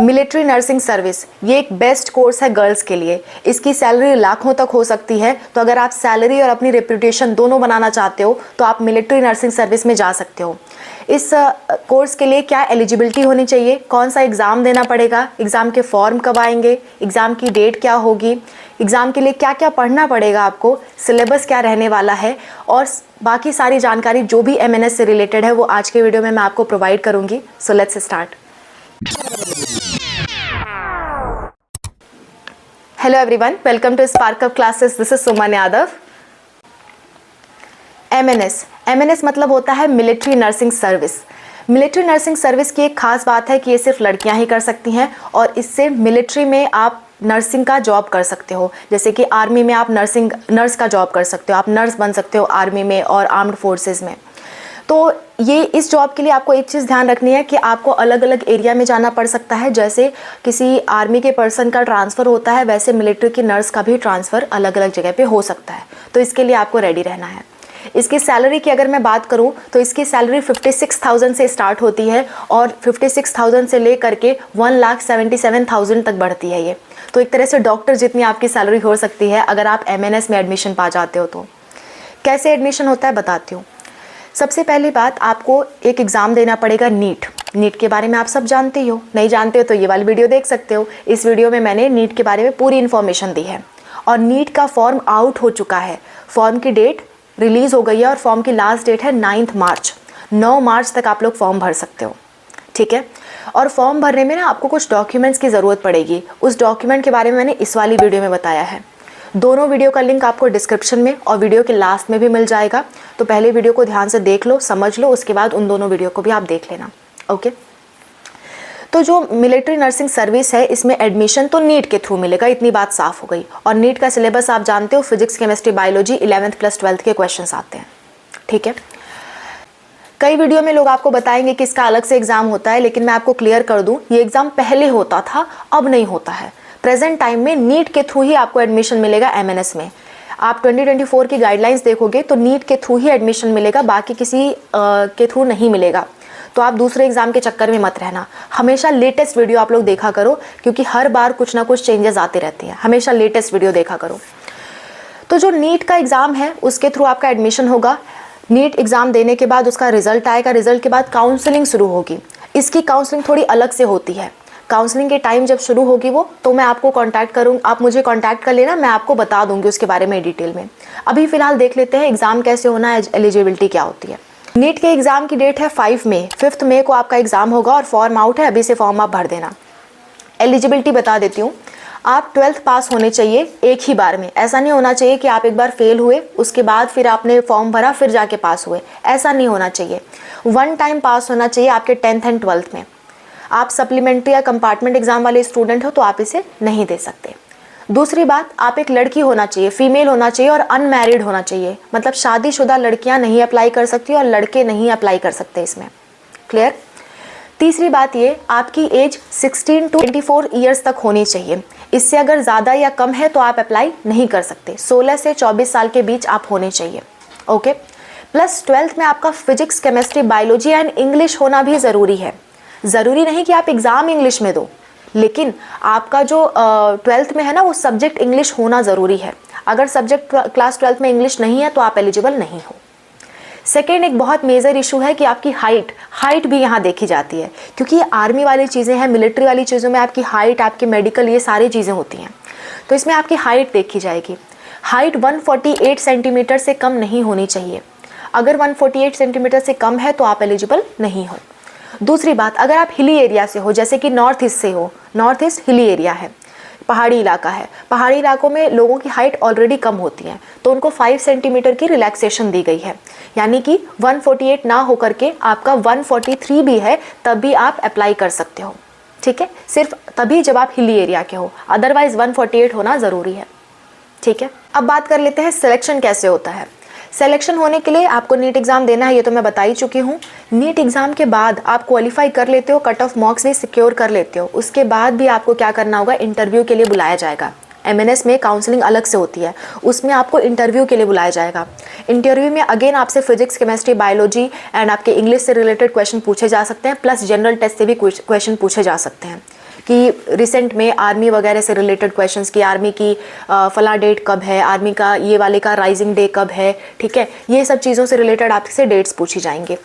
Military nursing service ये एक best course है गर्ल्स के लिए। इसकी सैलरी लाखों तक हो सकती है। तो अगर आप सैलरी और अपनी रेपुटेशन दोनों बनाना चाहते हो तो आप मिलिट्री नर्सिंग सर्विस में जा सकते हो। इस कोर्स के लिए क्या एलिजिबिलिटी होनी चाहिए, कौन सा एग्ज़ाम देना पड़ेगा, एग्ज़ाम के फॉर्म कब आएंगे, एग्ज़ाम की डेट क्या होगी, एग्ज़ाम के लिए क्या क्या पढ़ना पड़ेगा आपको, सिलेबस क्या रहने वाला है और बाकी सारी जानकारी जो भी MNS से रिलेटेड है वो आज के वीडियो में मैं आपको प्रोवाइड करूँगी। So let's start. Hello everyone, welcome to spark up classes. This is Suman Yadav. MNS मतलब होता है military nursing service. Military nursing service की एक खास बात है कि ये सिर्फ लड़कियां ही कर सकती हैं और इससे मिलिट्री में आप नर्सिंग का जॉब कर सकते हो। जैसे कि आर्मी में आप नर्स का जॉब कर सकते हो, आप नर्स बन सकते हो आर्मी में और आर्म्ड फोर्सेस में। तो ये इस जॉब के लिए आपको एक चीज़ ध्यान रखनी है कि आपको अलग अलग एरिया में जाना पड़ सकता है। जैसे किसी आर्मी के पर्सन का ट्रांसफ़र होता है, वैसे मिलिट्री की नर्स का भी ट्रांसफ़र अलग अलग जगह पे हो सकता है। तो इसके लिए आपको रेडी रहना है। इसकी सैलरी की अगर मैं बात करूं तो इसकी सैलरी 56,000 से स्टार्ट होती है और 56,000 से लेकर के 1,77,000 तक बढ़ती है ये। तो एक तरह से डॉक्टर जितनी आपकी सैलरी हो सकती है अगर आप MNS में एडमिशन पा जाते हो। तो कैसे एडमिशन होता है बताती हूँ। सबसे पहली बात, आपको एक एग्ज़ाम देना पड़ेगा नीट के बारे में आप सब जानते हो। नहीं जानते हो तो ये वाली वीडियो देख सकते हो। इस वीडियो में मैंने नीट के बारे में पूरी इन्फॉर्मेशन दी है और नीट का फॉर्म आउट हो चुका है। फॉर्म की डेट रिलीज़ हो गई है और फॉर्म की लास्ट डेट है 9 मार्च। 9 मार्च तक आप लोग फॉर्म भर सकते हो, ठीक है। और फॉर्म भरने में ना आपको कुछ डॉक्यूमेंट्स की ज़रूरत पड़ेगी। उस डॉक्यूमेंट के बारे में मैंने इस वाली वीडियो में बताया है। दोनों वीडियो का लिंक आपको डिस्क्रिप्शन में और वीडियो के लास्ट में भी मिल जाएगा। तो पहले वीडियो को ध्यान से देख लो, समझ लो, उसके बाद उन दोनों वीडियो को भी आप देख लेना, ओके। तो जो मिलिट्री नर्सिंग सर्विस है इसमें एडमिशन तो नीट के थ्रू मिलेगा, इतनी बात साफ हो गई। और नीट का सिलेबस आप जानते हो, physics, chemistry, biology 11th plus 12th के क्वेश्चंस आते हैं, ठीक है। कई वीडियो में लोग आपको बताएंगे कि इसका अलग से एग्जाम होता है, लेकिन मैं आपको क्लियर कर दूं, ये एग्जाम पहले होता था, अब नहीं होता है। प्रेजेंट टाइम में नीट के थ्रू ही आपको एडमिशन मिलेगा MNS में। आप 2024 की गाइडलाइंस देखोगे तो नीट के थ्रू ही एडमिशन मिलेगा, बाकी किसी के थ्रू नहीं मिलेगा। तो आप दूसरे एग्जाम के चक्कर में मत रहना। हमेशा लेटेस्ट वीडियो आप लोग देखा करो, क्योंकि हर बार कुछ ना कुछ चेंजेस आते रहते हैं। हमेशा लेटेस्ट वीडियो देखा करो। तो जो नीट का एग्ज़ाम है उसके थ्रू आपका एडमिशन होगा। नीट एग्ज़ाम देने के बाद उसका रिजल्ट आएगा। रिजल्ट के बाद काउंसलिंग शुरू होगी। इसकी काउंसलिंग थोड़ी अलग से होती है। काउंसलिंग के टाइम जब शुरू होगी वो, तो मैं आपको कांटेक्ट करूँगी, आप मुझे कांटेक्ट कर लेना, मैं आपको बता दूंगी उसके बारे में डिटेल में। अभी फ़िलहाल देख लेते हैं एग्ज़ाम कैसे होना है, एलिजिबिलिटी क्या होती है। नीट के एग्ज़ाम की डेट है 5 मई को आपका एग्ज़ाम होगा और फॉर्म आउट है, अभी से फॉर्म आप भर देना। एलिजिबिलिटी बता देती हूँ। आप 12th पास होने चाहिए एक ही बार में। ऐसा नहीं होना चाहिए कि आप एक बार फेल हुए उसके बाद फिर आपने फॉर्म भरा फिर जाके पास हुए, ऐसा नहीं होना चाहिए। 1 टाइम पास होना चाहिए आपके 10th एंड 12th में। आप सप्लीमेंट्री या कंपार्टमेंट एग्जाम वाले स्टूडेंट हो तो आप इसे नहीं दे सकते। दूसरी बात, आप एक लड़की होना चाहिए, फीमेल होना चाहिए और अनमैरिड होना चाहिए। मतलब शादीशुदा लड़कियां नहीं अप्लाई कर सकती और लड़के नहीं अप्लाई कर सकते इसमें, क्लियर। तीसरी बात ये, आपकी एज 16 to 24 ईयर्स तक होनी चाहिए। इससे अगर ज़्यादा या कम है तो आप अप्लाई नहीं कर सकते। 16 से 24 साल के बीच आप होने चाहिए, ओके। प्लस 12th में आपका physics, chemistry, biology and English होना भी ज़रूरी है। ज़रूरी नहीं कि आप एग्ज़ाम इंग्लिश में दो, लेकिन आपका जो 12th में है ना वो सब्जेक्ट इंग्लिश होना ज़रूरी है। अगर सब्जेक्ट क्लास 12th में इंग्लिश नहीं है तो आप एलिजिबल नहीं हो। सेकेंड, एक बहुत मेजर इशू है कि आपकी हाइट भी यहाँ देखी जाती है, क्योंकि ये आर्मी वाली चीज़ें हैं। मिलिट्री वाली चीज़ों में आपकी हाइट, आपके मेडिकल, ये सारी चीज़ें होती हैं। तो इसमें आपकी हाइट देखी जाएगी। हाइट 148 सेंटीमीटर से कम नहीं होनी चाहिए। अगर 148 सेंटीमीटर से कम है तो आप एलिजिबल नहीं हो। दूसरी बात, अगर आप हिली एरिया से हो, जैसे कि नॉर्थ ईस्ट से हो, नॉर्थ ईस्ट हिली एरिया है, पहाड़ी इलाका है, पहाड़ी इलाकों में लोगों की हाइट ऑलरेडी कम होती है, तो उनको 5 सेंटीमीटर की रिलैक्सेशन दी गई है। यानी कि 148 ना हो करके आपका 143 भी है, तब भी आप अप्लाई कर सकते हो, ठीक है। सिर्फ तभी जब आप हिली एरिया के हो, अदरवाइज 148 होना ज़रूरी है, ठीक है। अब बात कर लेते हैं सिलेक्शन कैसे होता है। सिलेक्शन होने के लिए आपको नीट एग्ज़ाम देना है, ये तो मैं बता ही चुकी हूँ। नीट एग्ज़ाम के बाद आप क्वालिफाई कर लेते हो, कट ऑफ मार्क्स भी सिक्योर कर लेते हो, उसके बाद भी आपको क्या करना होगा, इंटरव्यू के लिए बुलाया जाएगा। MNS में काउंसलिंग अलग से होती है, उसमें आपको इंटरव्यू के लिए बुलाया जाएगा। इंटरव्यू में अगेन आपसे फिजिक्स, केमिस्ट्री, बायोलॉजी एंड आपके इंग्लिश से रिलेटेड क्वेश्चन पूछे जा सकते हैं, प्लस जनरल टेस्ट से भी क्वेश्चन पूछे जा सकते हैं, कि रिसेंट में आर्मी वगैरह से रिलेटेड क्वेश्चंस की आर्मी की फला डेट कब है, आर्मी का ये वाले का राइजिंग डे कब है, ठीक है, ये सब चीज़ों से रिलेटेड आपसे डेट्स पूछी जाएंगी।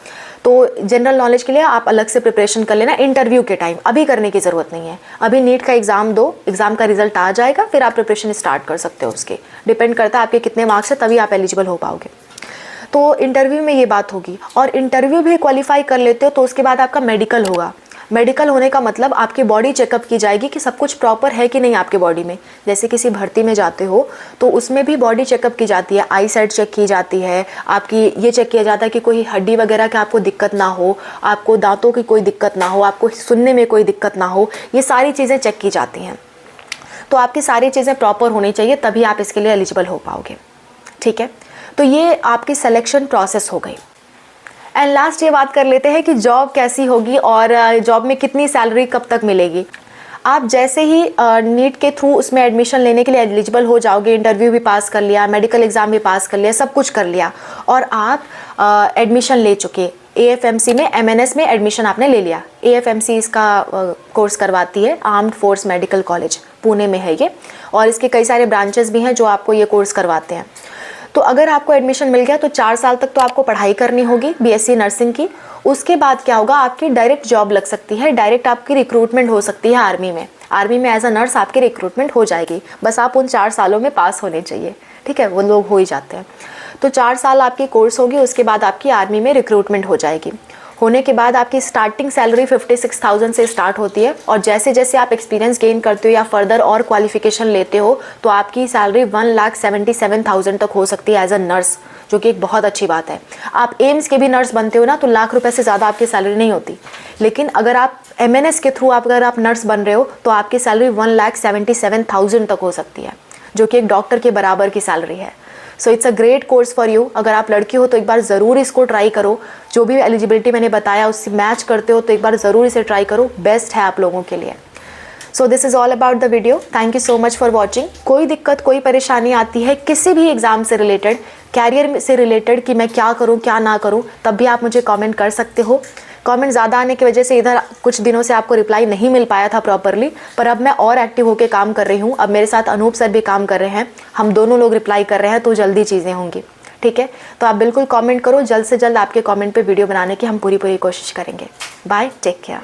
तो जनरल नॉलेज के लिए आप अलग से प्रिपरेशन कर लेना इंटरव्यू के टाइम, अभी करने की ज़रूरत नहीं है। अभी नीट का एग्ज़ाम दो, एग्ज़ाम का रिजल्ट आ जाएगा, फिर आप प्रिपरेशन स्टार्ट कर सकते हो। उसके डिपेंड करता है आपके कितने मार्क्स है, तभी आप एलिजिबल हो पाओगे। तो इंटरव्यू में ये बात होगी, और इंटरव्यू भी क्वालिफाई कर लेते हो तो उसके बाद आपका मेडिकल होगा। मेडिकल होने का मतलब आपकी बॉडी चेकअप की जाएगी कि सब कुछ प्रॉपर है कि नहीं आपके बॉडी में। जैसे किसी भर्ती में जाते हो तो उसमें भी बॉडी चेकअप की जाती है, आई साइट चेक की जाती है, आपकी ये चेक किया जाता है कि कोई हड्डी वगैरह की आपको दिक्कत ना हो, आपको दांतों की कोई दिक्कत ना हो, आपको सुनने में कोई दिक्कत ना हो, ये सारी चीज़ें चेक की जाती हैं। तो आपकी सारी चीज़ें प्रॉपर होनी चाहिए, तभी आप इसके लिए एलिजिबल हो पाओगे, ठीक है। तो ये आपकी सिलेक्शन प्रोसेस हो गई। एंड लास्ट ये बात कर लेते हैं कि जॉब कैसी होगी और जॉब में कितनी सैलरी कब तक मिलेगी। आप जैसे ही नीट के थ्रू उसमें एडमिशन लेने के लिए एलिजिबल हो जाओगे, इंटरव्यू भी पास कर लिया, मेडिकल एग्ज़ाम भी पास कर लिया, सब कुछ कर लिया और आप एडमिशन ले चुके, AFMC में MNS में एडमिशन आपने ले लिया। AFMC इसका कोर्स करवाती है, armed force medical college, Pune में है ये, और इसके कई सारे ब्रांचेस भी हैं जो आपको ये कोर्स करवाते हैं। तो अगर आपको एडमिशन मिल गया तो 4 साल तक तो आपको पढ़ाई करनी होगी BSc नर्सिंग की। उसके बाद क्या होगा, आपकी डायरेक्ट जॉब लग सकती है, डायरेक्ट आपकी रिक्रूटमेंट हो सकती है आर्मी में। आर्मी में एज अ नर्स आपकी रिक्रूटमेंट हो जाएगी, बस आप उन 4 सालों में पास होने चाहिए, ठीक है, वो लोग हो ही जाते हैं। तो 4 साल आपकी कोर्स होगी, उसके बाद आपकी आर्मी में रिक्रूटमेंट हो जाएगी। होने के बाद आपकी स्टार्टिंग सैलरी 56,000 से स्टार्ट होती है, और जैसे जैसे आप एक्सपीरियंस गेन करते हो या फर्दर और क्वालिफिकेशन लेते हो तो आपकी सैलरी 1,77,000 तक हो सकती है एज अ नर्स, जो कि एक बहुत अच्छी बात है। आप एम्स के भी नर्स बनते हो ना तो लाख रुपए से ज़्यादा आपकी सैलरी नहीं होती, लेकिन अगर आप MNS के थ्रू अगर आप नर्स बन रहे हो तो आपकी सैलरी 1,77,000 तक हो सकती है, जो कि एक डॉक्टर के बराबर की सैलरी है। So it's a great course for you. अगर आप लड़की हो तो एक बार ज़रूर इसको ट्राई करो, जो भी एलिजिबिलिटी मैंने बताया उससे मैच करते हो तो एक बार ज़रूर इसे ट्राई करो, बेस्ट है आप लोगों के लिए। So this is all about the video, thank you so much for watching. कोई दिक्कत कोई परेशानी आती है किसी भी एग्ज़ाम से रिलेटेड, कैरियर से रिलेटेड कि मैं क्या करूँ क्या ना करूँ, तब भी आप मुझे कमेंट कर सकते हो। कमेंट ज़्यादा आने की वजह से इधर कुछ दिनों से आपको रिप्लाई नहीं मिल पाया था प्रॉपरली, पर अब मैं और एक्टिव होकर काम कर रही हूँ। अब मेरे साथ अनूप सर भी काम कर रहे हैं, हम दोनों लोग रिप्लाई कर रहे हैं, तो जल्दी चीज़ें होंगी, ठीक है। तो आप बिल्कुल कमेंट करो, जल्द से जल्द आपके कमेंट पे वीडियो बनाने की हम पूरी कोशिश करेंगे। Bye, take care.